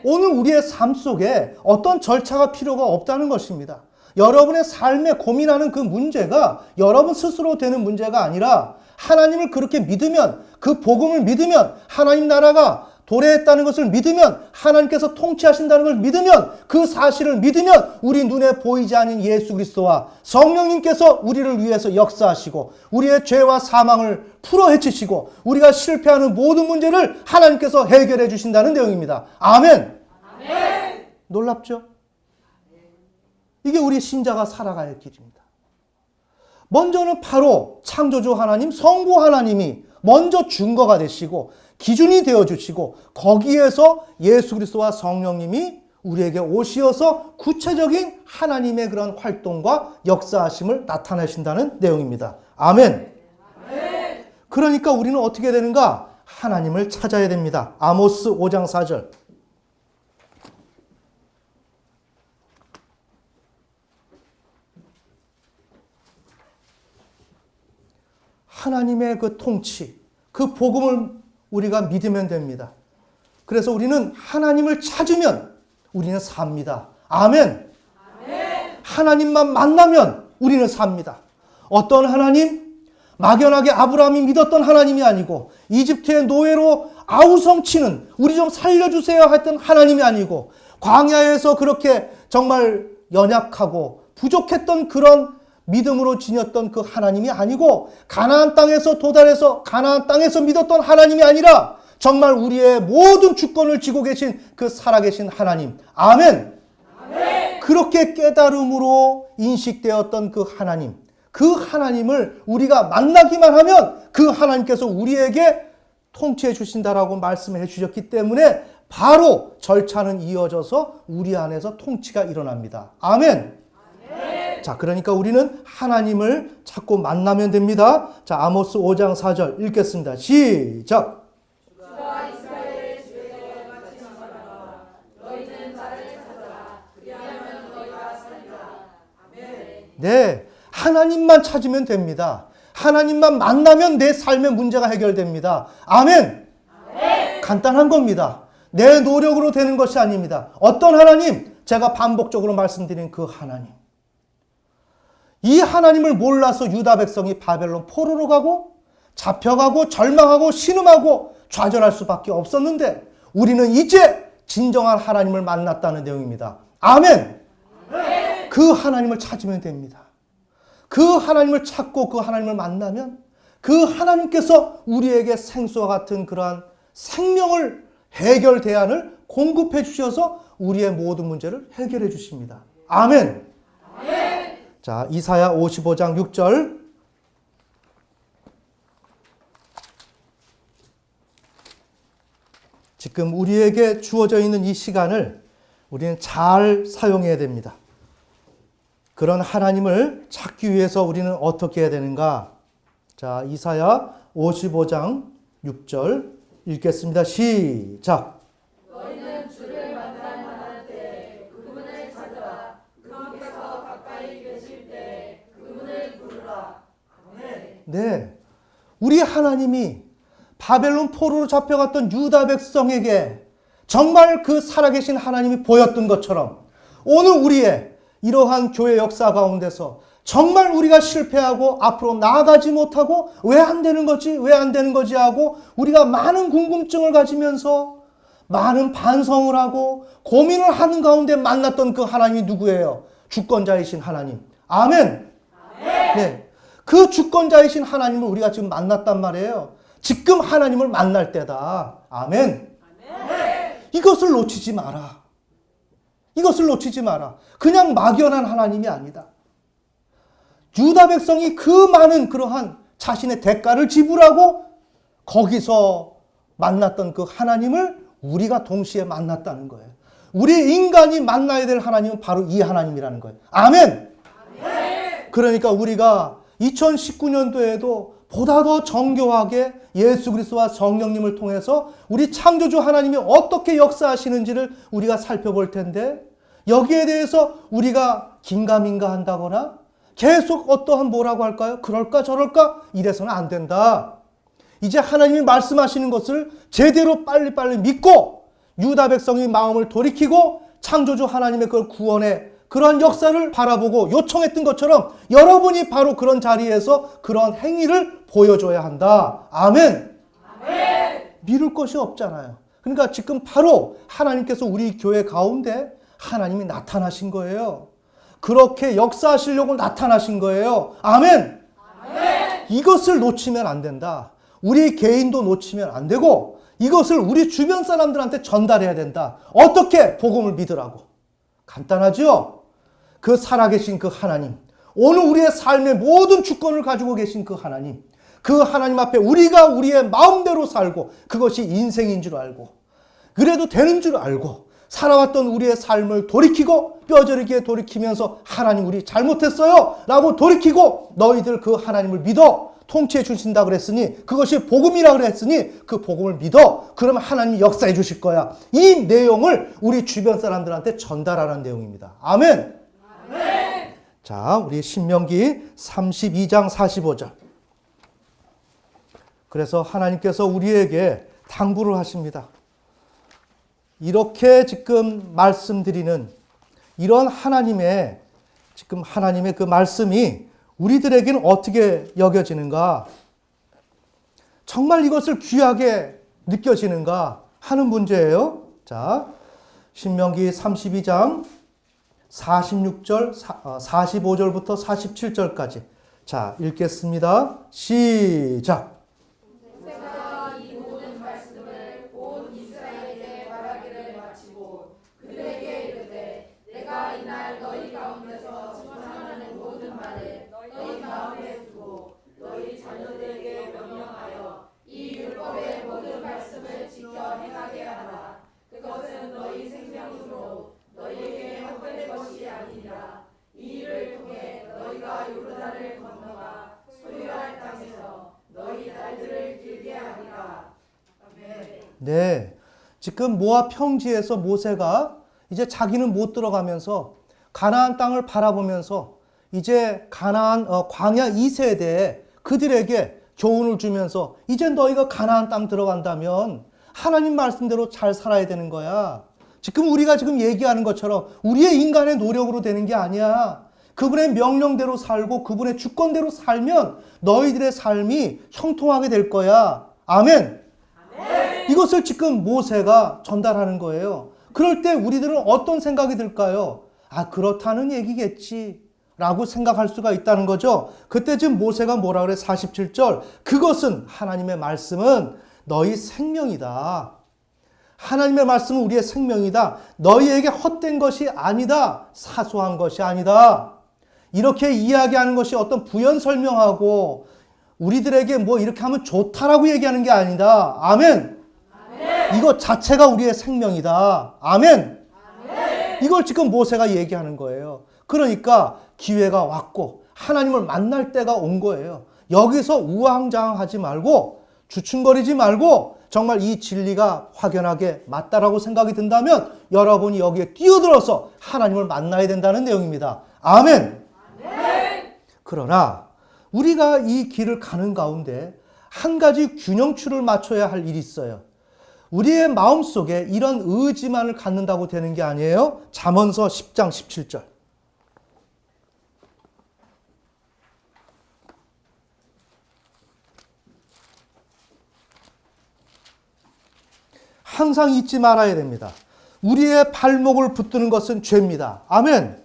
Speaker 1: 오늘 우리의 삶 속에 어떤 절차가 필요가 없다는 것입니다. 여러분의 삶에 고민하는 그 문제가 여러분 스스로 되는 문제가 아니라 하나님을 그렇게 믿으면, 그 복음을 믿으면, 하나님 나라가 도래했다는 것을 믿으면, 하나님께서 통치하신다는 걸 믿으면, 그 사실을 믿으면 우리 눈에 보이지 않는 예수 그리스도와 성령님께서 우리를 위해서 역사하시고 우리의 죄와 사망을 풀어 헤치시고 우리가 실패하는 모든 문제를 하나님께서 해결해 주신다는 내용입니다. 아멘. 아멘. 놀랍죠? 이게 우리 신자가 살아가야 할 길입니다. 먼저는 바로 창조주 하나님, 성부 하나님이 먼저 증거가 되시고 기준이 되어주시고 거기에서 예수 그리스도와 성령님이 우리에게 오시어서 구체적인 하나님의 그런 활동과 역사하심을 나타내신다는 내용입니다. 아멘. 그러니까 우리는 어떻게 되는가? 하나님을 찾아야 됩니다. 아모스 5장 4절. 하나님의 그 통치, 그 복음을 우리가 믿으면 됩니다. 그래서 우리는 하나님을 찾으면 우리는 삽니다. 아멘. 하나님만 만나면 우리는 삽니다. 어떤 하나님? 막연하게 아브라함이 믿었던 하나님이 아니고 이집트의 노예로 아우성치는 우리 좀 살려주세요 했던 하나님이 아니고 광야에서 그렇게 정말 연약하고 부족했던 그런 믿음으로 지녔던 그 하나님이 아니고 가나안 땅에서 도달해서 가나안 땅에서 믿었던 하나님이 아니라 정말 우리의 모든 주권을 쥐고 계신 그 살아계신 하나님. 아멘. 아멘. 그렇게 깨달음으로 인식되었던 그 하나님. 그 하나님을 우리가 만나기만 하면 그 하나님께서 우리에게 통치해 주신다라고 말씀을 해 주셨기 때문에 바로 절차는 이어져서 우리 안에서 통치가 일어납니다. 아멘. 자, 그러니까 우리는 하나님을 찾고 만나면 됩니다. 자, 아모스 5장 4절 읽겠습니다. 시작.
Speaker 2: 주가 이스라엘의 주에게 바치시니라. 너희는 나를 찾아라. 그리하면 너희가 살리라. 아멘.
Speaker 1: 네, 하나님만 찾으면 됩니다. 하나님만 만나면 내 삶의 문제가 해결됩니다. 아멘. 아멘. 간단한 겁니다. 내 노력으로 되는 것이 아닙니다. 어떤 하나님? 제가 반복적으로 말씀드린 그 하나님. 이 하나님을 몰라서 유다 백성이 바벨론 포로로 가고 잡혀가고 절망하고 신음하고 좌절할 수밖에 없었는데 우리는 이제 진정한 하나님을 만났다는 내용입니다. 아멘. 그 하나님을 찾으면 됩니다. 그 하나님을 찾고 그 하나님을 만나면 그 하나님께서 우리에게 생수와 같은 그러한 생명을 해결 대안을 공급해 주셔서 우리의 모든 문제를 해결해 주십니다. 아멘. 자, 이사야 55장 6절. 지금 우리에게 주어져 있는 이 시간을 우리는 잘 사용해야 됩니다. 그런 하나님을 찾기 위해서 우리는 어떻게 해야 되는가? 자, 이사야 55장 6절 읽겠습니다. 시작.
Speaker 2: 너희는 주를 만날 때 그분을 찾아라. 그분께서 가까이 계실 때 그분을 부르라. 아멘.
Speaker 1: 네, 우리 하나님이 바벨론 포로로 잡혀갔던 유다 백성에게 정말 그 살아계신 하나님이 보였던 것처럼 오늘 우리의 이러한 교회 역사 가운데서 정말 우리가 실패하고 앞으로 나아가지 못하고 왜 안 되는 거지? 왜 안 되는 거지? 하고 우리가 많은 궁금증을 가지면서 많은 반성을 하고 고민을 하는 가운데 만났던 그 하나님이 누구예요? 주권자이신 하나님. 아멘. 네, 그 주권자이신 하나님을 우리가 지금 만났단 말이에요. 지금 하나님을 만날 때다. 아멘. 이것을 놓치지 마라. 이것을 놓치지 마라. 그냥 막연한 하나님이 아니다. 유다 백성이 그 많은 그러한 자신의 대가를 지불하고 거기서 만났던 그 하나님을 우리가 동시에 만났다는 거예요. 우리 인간이 만나야 될 하나님은 바로 이 하나님이라는 거예요. 아멘! 그러니까 우리가 2019년도에도 보다 더 정교하게 예수 그리스도와 성령님을 통해서 우리 창조주 하나님이 어떻게 역사하시는지를 우리가 살펴볼 텐데, 여기에 대해서 우리가 긴가민가 한다거나 계속 어떠한 뭐라고 할까요? 그럴까 저럴까? 이래서는 안 된다. 이제 하나님이 말씀하시는 것을 제대로 빨리빨리 믿고 유다 백성이 마음을 돌이키고 창조주 하나님의 그 구원의 그러한 역사를 바라보고 요청했던 것처럼 여러분이 바로 그런 자리에서 그런 행위를 보여줘야 한다. 아멘. 미룰 것이 없잖아요. 그러니까 지금 바로 하나님께서 우리 교회 가운데 하나님이 나타나신 거예요. 그렇게 역사하시려고 나타나신 거예요. 아멘. 이것을 놓치면 안 된다. 우리 개인도 놓치면 안 되고 이것을 우리 주변 사람들한테 전달해야 된다. 어떻게? 복음을 믿으라고. 간단하죠? 그 살아계신 그 하나님, 오늘 우리의 삶의 모든 주권을 가지고 계신 그 하나님 앞에 우리가 우리의 마음대로 살고 그것이 인생인 줄 알고 그래도 되는 줄 알고 살아왔던 우리의 삶을 돌이키고 뼈저리게 돌이키면서 하나님 우리 잘못했어요 라고 돌이키고 너희들 그 하나님을 믿어 통치해 주신다 그랬으니 그것이 복음이라 그랬으니 그 복음을 믿어. 그러면 하나님이 역사해 주실 거야. 이 내용을 우리 주변 사람들한테 전달하라는 내용입니다. 아멘. 자, 우리 신명기 32장 45절. 그래서 하나님께서 우리에게 당부를 하십니다. 이렇게 지금 말씀드리는 이런 하나님의 그 말씀이 우리들에게는 어떻게 여겨지는가? 정말 이것을 귀하게 느껴지는가 하는 문제예요. 자, 신명기 32장 46절, 45절부터 47절까지. 자, 읽겠습니다. 시작.
Speaker 2: 모세가 이 모든 말씀을 온 이스라엘에게 말하기를 마치고 그들에게 이르되 내가 이날 너희 가운데서 전하는 모든 말을 너희 마음에 두고 너희 자녀들에게 명령하여 이 율법의 모든 말씀을 지켜 행하게 하라. 그것은 너희 생명으로 너희에게 헛될 것이 아니라 이 일을 통해 너희가 요르단을 건너가 소유할 땅에서 너희 날들을 길게 하리라. 아멘.
Speaker 1: 네, 지금 모압 평지에서 모세가 이제 자기는 못 들어가면서 가나안 땅을 바라보면서 이제 가나안 광야 2세대에 그들에게 교훈을 주면서 이제 너희가 가나안 땅 들어간다면 하나님 말씀대로 잘 살아야 되는 거야. 지금 우리가 지금 얘기하는 것처럼 우리의 인간의 노력으로 되는 게 아니야. 그분의 명령대로 살고 그분의 주권대로 살면 너희들의 삶이 형통하게 될 거야. 아멘. 이것을 지금 모세가 전달하는 거예요. 그럴 때 우리들은 어떤 생각이 들까요? 아, 그렇다는 얘기겠지 라고 생각할 수가 있다는 거죠. 그때 지금 모세가 뭐라 그래? 47절. 그것은 하나님의 말씀은 너희 생명이다. 하나님의 말씀은 우리의 생명이다. 너희에게 헛된 것이 아니다. 사소한 것이 아니다. 이렇게 이야기하는 것이 어떤 부연 설명하고 우리들에게 뭐 이렇게 하면 좋다라고 얘기하는 게 아니다. 아멘. 이것 자체가 우리의 생명이다. 아멘. 이걸 지금 모세가 얘기하는 거예요. 그러니까 기회가 왔고 하나님을 만날 때가 온 거예요. 여기서 우왕좌왕하지 말고 주춤거리지 말고 정말 이 진리가 확연하게 맞다라고 생각이 든다면 여러분이 여기에 뛰어들어서 하나님을 만나야 된다는 내용입니다. 아멘. 그러나 우리가 이 길을 가는 가운데 한 가지 균형추를 맞춰야 할 일이 있어요. 우리의 마음속에 이런 의지만을 갖는다고 되는 게 아니에요. 잠언서 10장 17절. 항상 잊지 말아야 됩니다. 우리의 발목을 붙드는 것은 죄입니다. 아멘.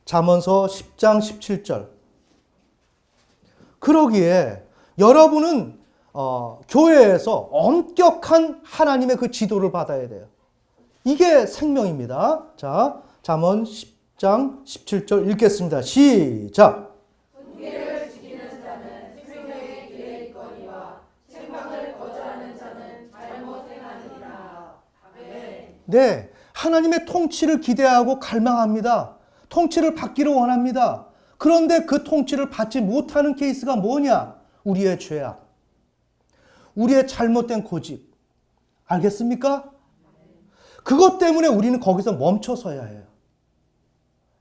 Speaker 1: 잠언서 10장 17절. 그러기에 여러분은 교회에서 엄격한 하나님의 그 지도를 받아야 돼요. 이게 생명입니다. 자, 잠언 10장 17절 읽겠습니다. 시작.
Speaker 2: 분계를 지키는 자는 생명의 길에 있거니와 책망을 거절하는 자는 잘못 행하느니라. 아멘.
Speaker 1: 네, 하나님의 통치를 기대하고 갈망합니다. 통치를 받기를 원합니다. 그런데 그 통치를 받지 못하는 케이스가 뭐냐? 우리의 죄악, 우리의 잘못된 고집. 알겠습니까? 그것 때문에 우리는 거기서 멈춰서야 해요.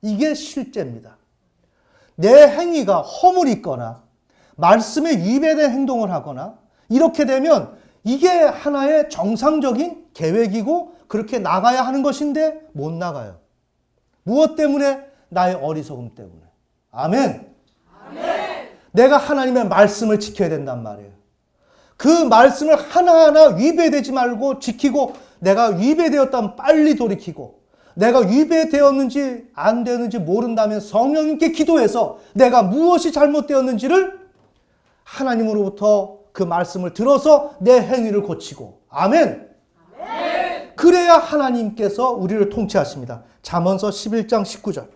Speaker 1: 이게 실제입니다. 내 행위가 허물이 있거나 말씀에 위배된 행동을 하거나 이렇게 되면 이게 하나의 정상적인 계획이고 그렇게 나가야 하는 것인데 못 나가요. 무엇 때문에? 나의 어리석음 때문에. 아멘. 아멘. 내가 하나님의 말씀을 지켜야 된단 말이에요. 그 말씀을 하나하나 위배되지 말고 지키고 내가 위배되었다면 빨리 돌이키고 내가 위배되었는지 안 되었는지 모른다면 성령님께 기도해서 내가 무엇이 잘못되었는지를 하나님으로부터 그 말씀을 들어서 내 행위를 고치고 아멘. 아멘. 그래야 하나님께서 우리를 통치하십니다. 잠언서 11장 19절.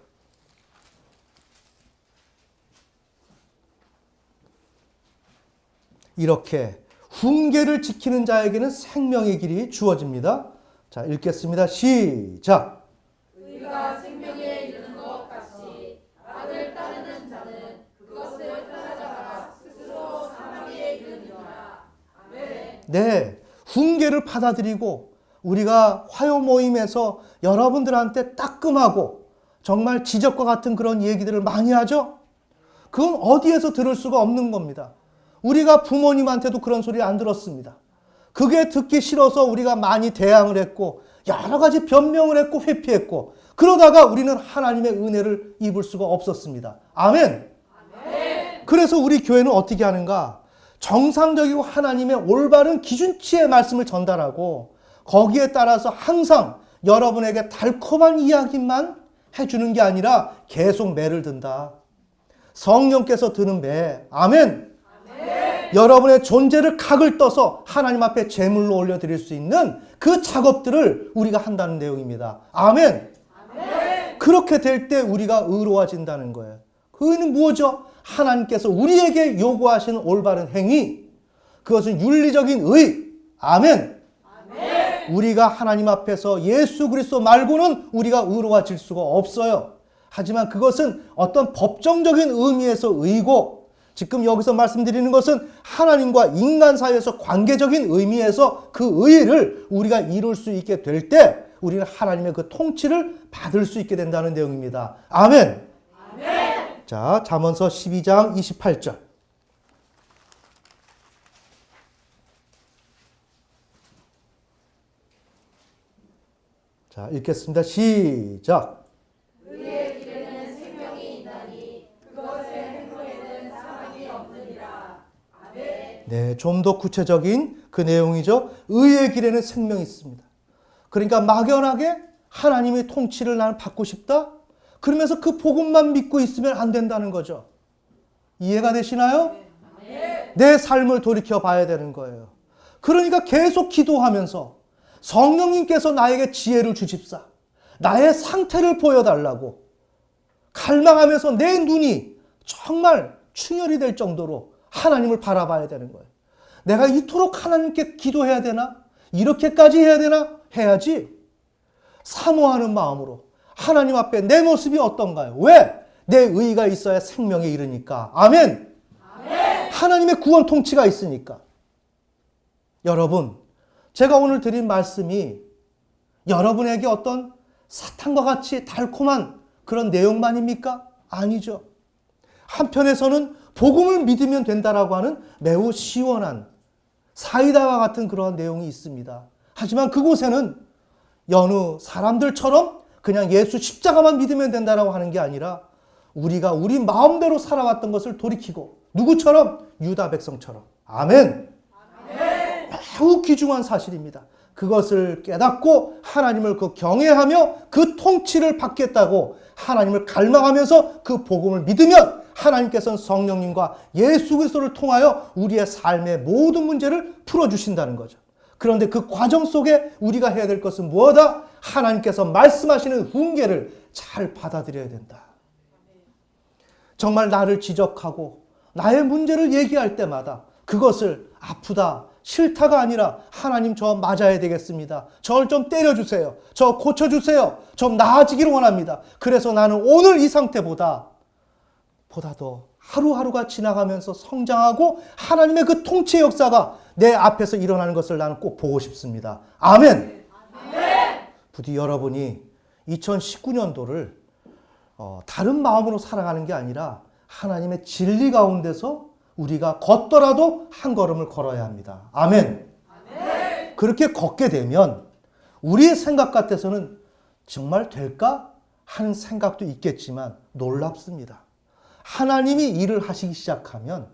Speaker 1: 이렇게 훈계를 지키는 자에게는 생명의 길이 주어집니다. 자, 읽겠습니다. 시작.
Speaker 2: 의가 생명에 이르는 것 같이 악을 따르는 자는 그것을 따라다가 스스로 사망에 이르느니라. 아멘.
Speaker 1: 네, 훈계를 받아들이고 우리가 화요 모임에서 여러분들한테 따끔하고 정말 지적과 같은 그런 얘기들을 많이 하죠. 그건 어디에서 들을 수가 없는 겁니다. 우리가 부모님한테도 그런 소리 안 들었습니다. 그게 듣기 싫어서 우리가 많이 대항을 했고 여러 가지 변명을 했고 회피했고 그러다가 우리는 하나님의 은혜를 입을 수가 없었습니다. 아멘. 아멘. 그래서 우리 교회는 어떻게 하는가? 정상적이고 하나님의 올바른 기준치의 말씀을 전달하고 거기에 따라서 항상 여러분에게 달콤한 이야기만 해주는 게 아니라 계속 매를 든다. 성령께서 드는 매. 아멘. 여러분의 존재를 각을 떠서 하나님 앞에 제물로 올려드릴 수 있는 그 작업들을 우리가 한다는 내용입니다. 아멘. 아멘. 그렇게 될 때 우리가 의로워진다는 거예요. 그 의는 무엇이죠? 하나님께서 우리에게 요구하시는 올바른 행위. 그것은 윤리적인 의. 아멘. 아멘. 우리가 하나님 앞에서 예수 그리스도 말고는 우리가 의로워질 수가 없어요. 하지만 그것은 어떤 법정적인 의미에서 의고 지금 여기서 말씀드리는 것은 하나님과 인간 사이에서 관계적인 의미에서 그 의를 우리가 이룰 수 있게 될 때 우리는 하나님의 그 통치를 받을 수 있게 된다는 내용입니다. 아멘. 아멘. 자, 잠언서 12장 28절. 자, 읽겠습니다. 시작.
Speaker 2: 의의 길에는 생명이 있나니 그것의 행로에는 사망이 없느니라. 아멘.
Speaker 1: 네, 좀 더 구체적인 그 내용이죠. 의의 길에는 생명이 있습니다. 그러니까 막연하게 하나님의 통치를 나는 받고 싶다? 그러면서 그 복음만 믿고 있으면 안 된다는 거죠. 이해가 되시나요? 아멘. 내 삶을 돌이켜 봐야 되는 거예요. 그러니까 계속 기도하면서 성령님께서 나에게 지혜를 주십사. 나의 상태를 보여달라고 갈망하면서 내 눈이 정말 충혈이 될 정도로 하나님을 바라봐야 되는 거예요. 내가 이토록 하나님께 기도해야 되나? 이렇게까지 해야 되나? 해야지. 사모하는 마음으로 하나님 앞에 내 모습이 어떤가요? 왜? 내 의가 있어야 생명에 이르니까. 아멘. 아멘. 하나님의 구원 통치가 있으니까. 여러분, 제가 오늘 드린 말씀이 여러분에게 어떤 사탕과 같이 달콤한 그런 내용만입니까? 아니죠. 한편에서는 복음을 믿으면 된다라고 하는 매우 시원한 사이다와 같은 그런 내용이 있습니다. 하지만 그곳에는 여느 사람들처럼 그냥 예수 십자가만 믿으면 된다라고 하는 게 아니라 우리가 우리 마음대로 살아왔던 것을 돌이키고 누구처럼? 유다 백성처럼. 아멘. 아멘. 매우 귀중한 사실입니다. 그것을 깨닫고 하나님을 그 경외하며 그 통치를 받겠다고 하나님을 갈망하면서 그 복음을 믿으면 하나님께서는 성령님과 예수 그리스도를 통하여 우리의 삶의 모든 문제를 풀어주신다는 거죠. 그런데 그 과정 속에 우리가 해야 될 것은 무엇이다? 하나님께서 말씀하시는 훈계를 잘 받아들여야 된다. 정말 나를 지적하고 나의 문제를 얘기할 때마다 그것을 아프다, 싫다가 아니라 하나님 저 맞아야 되겠습니다. 저를 좀 때려주세요. 저 고쳐주세요. 좀 나아지기를 원합니다. 그래서 나는 오늘 이 상태보다 더 하루하루가 지나가면서 성장하고 하나님의 그 통치 역사가 내 앞에서 일어나는 것을 나는 꼭 보고 싶습니다. 아멘. 부디 여러분이 2019년도를 다른 마음으로 살아가는 게 아니라 하나님의 진리 가운데서 우리가 걷더라도 한 걸음을 걸어야 합니다. 아멘. 그렇게 걷게 되면 우리의 생각 같아서는 정말 될까 하는 생각도 있겠지만 놀랍습니다. 하나님이 일을 하시기 시작하면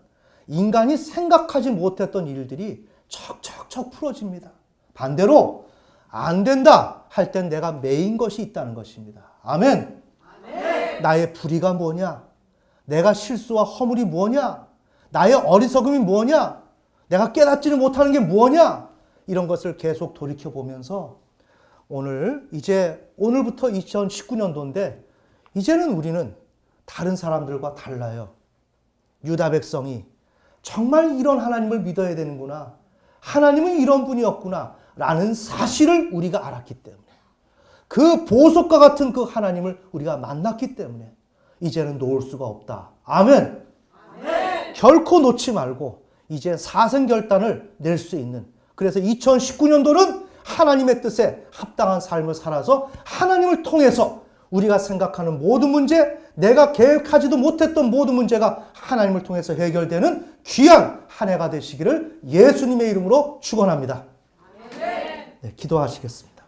Speaker 1: 인간이 생각하지 못했던 일들이 척척척 풀어집니다. 반대로 안 된다 할 땐 내가 매인 것이 있다는 것입니다. 아멘. 나의 불의가 뭐냐? 내가 실수와 허물이 뭐냐? 나의 어리석음이 뭐냐? 내가 깨닫지는 못하는 게 뭐냐? 이런 것을 계속 돌이켜보면서 오늘부터 2019년도인데 이제는 우리는 다른 사람들과 달라요. 유다 백성이 정말 이런 하나님을 믿어야 되는구나. 하나님은 이런 분이었구나. 라는 사실을 우리가 알았기 때문에 그 보석과 같은 그 하나님을 우리가 만났기 때문에 이제는 놓을 수가 없다. 아멘. 결코 놓지 말고 이제 사생결단을 낼 수 있는, 그래서 2019년도는 하나님의 뜻에 합당한 삶을 살아서 하나님을 통해서 우리가 생각하는 모든 문제, 내가 계획하지도 못했던 모든 문제가 하나님을 통해서 해결되는 귀한 한 해가 되시기를 예수님의 이름으로 축원합니다. 네, 기도하시겠습니다.